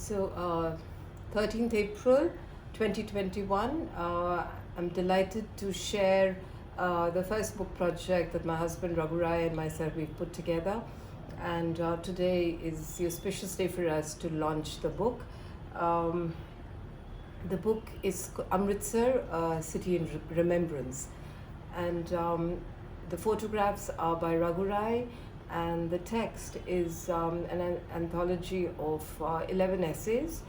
So, 13th April 2021, I'm delighted to share the first book project that my husband Raghu Rai and myself we've put together. And today is the auspicious day for us to launch the book. The book is Amritsar, City in Remembrance. And the photographs are by Raghu Rai, and the text is an anthology of 11 essays.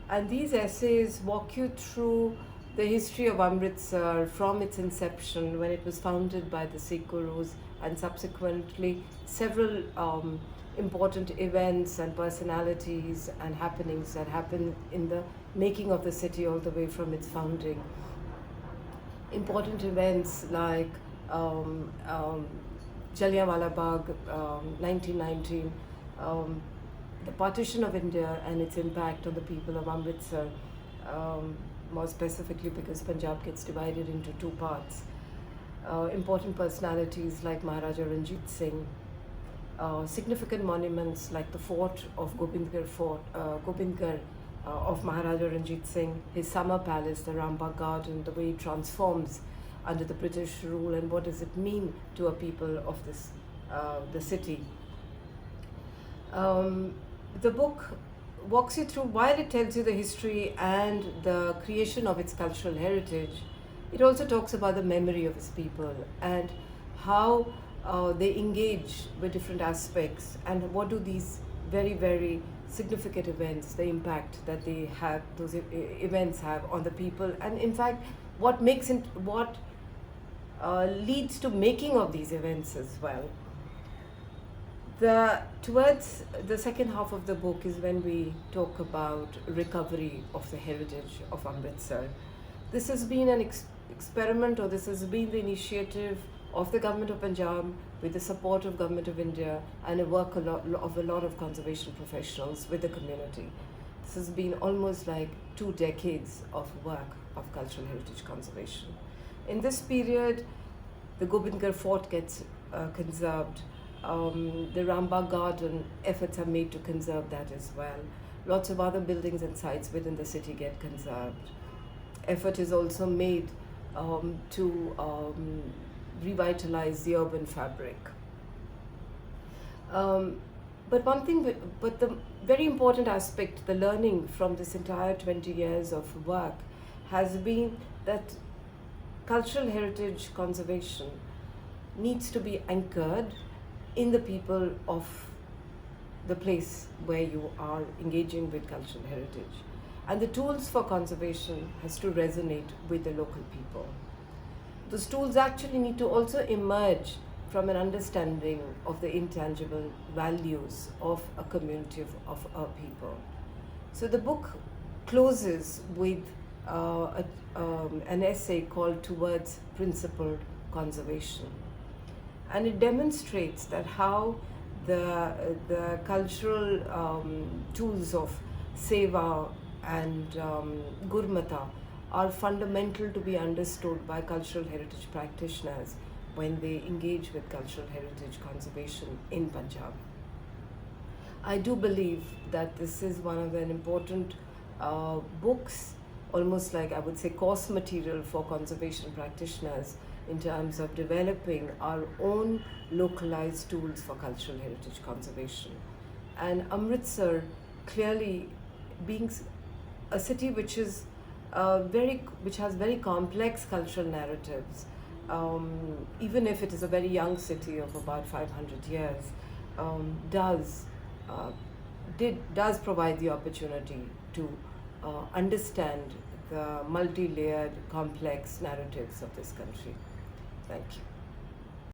And these essays walk you through the history of Amritsar from its inception, when it was founded by the Sikh Gurus, and subsequently several important events and personalities and happenings that happened in the making of the city all the way from its founding. Important events like Jallianwala Bagh, 1919, the partition of India and its impact on the people of Amritsar, more specifically because Punjab gets divided into two parts. Important personalities like Maharaja Ranjit Singh, significant monuments like the fort of Gobindgarh of Maharaja Ranjit Singh, his summer palace, the Rambagh Garden, the way it transforms under the British rule, and what does it mean to a people of this, the city. The book walks you through, while it tells you the history and the creation of its cultural heritage, it also talks about the memory of its people and how they engage with different aspects, and what do these very, very significant events, the impact that they have, those events have on the people, and in fact, what makes it, what leads to making of these events as well. Towards the second half of the book is when we talk about recovery of the heritage of Amritsar. This has been an experiment, or this has been the initiative of the government of Punjab with the support of government of India, and a work of a lot of conservation professionals with the community. This has been almost like 2 decades of work of cultural heritage conservation. In this period, the Gobindgarh fort gets conserved. The Rambagh Garden, efforts are made to conserve that as well. Lots of other buildings and sites within the city get conserved. Effort is also made to revitalize the urban fabric. But the very important aspect, the learning from this entire 20 years of work, has been that cultural heritage conservation needs to be anchored in the people of the place where you are engaging with cultural heritage. And the tools for conservation has to resonate with the local people. Those tools actually need to also emerge from an understanding of the intangible values of a community of a people. So the book closes with an essay called Towards Principled Conservation. And it demonstrates that how the cultural tools of seva and gurmata are fundamental to be understood by cultural heritage practitioners when they engage with cultural heritage conservation in Punjab. I do believe that this is one of the important books, almost like I would say course material for conservation practitioners, in terms of developing our own localized tools for cultural heritage conservation. And Amritsar, clearly being a city which is which has very complex cultural narratives, even if it is a very young city of about 500 years, does provide the opportunity to understand the multi-layered, complex narratives of this country. Thank you.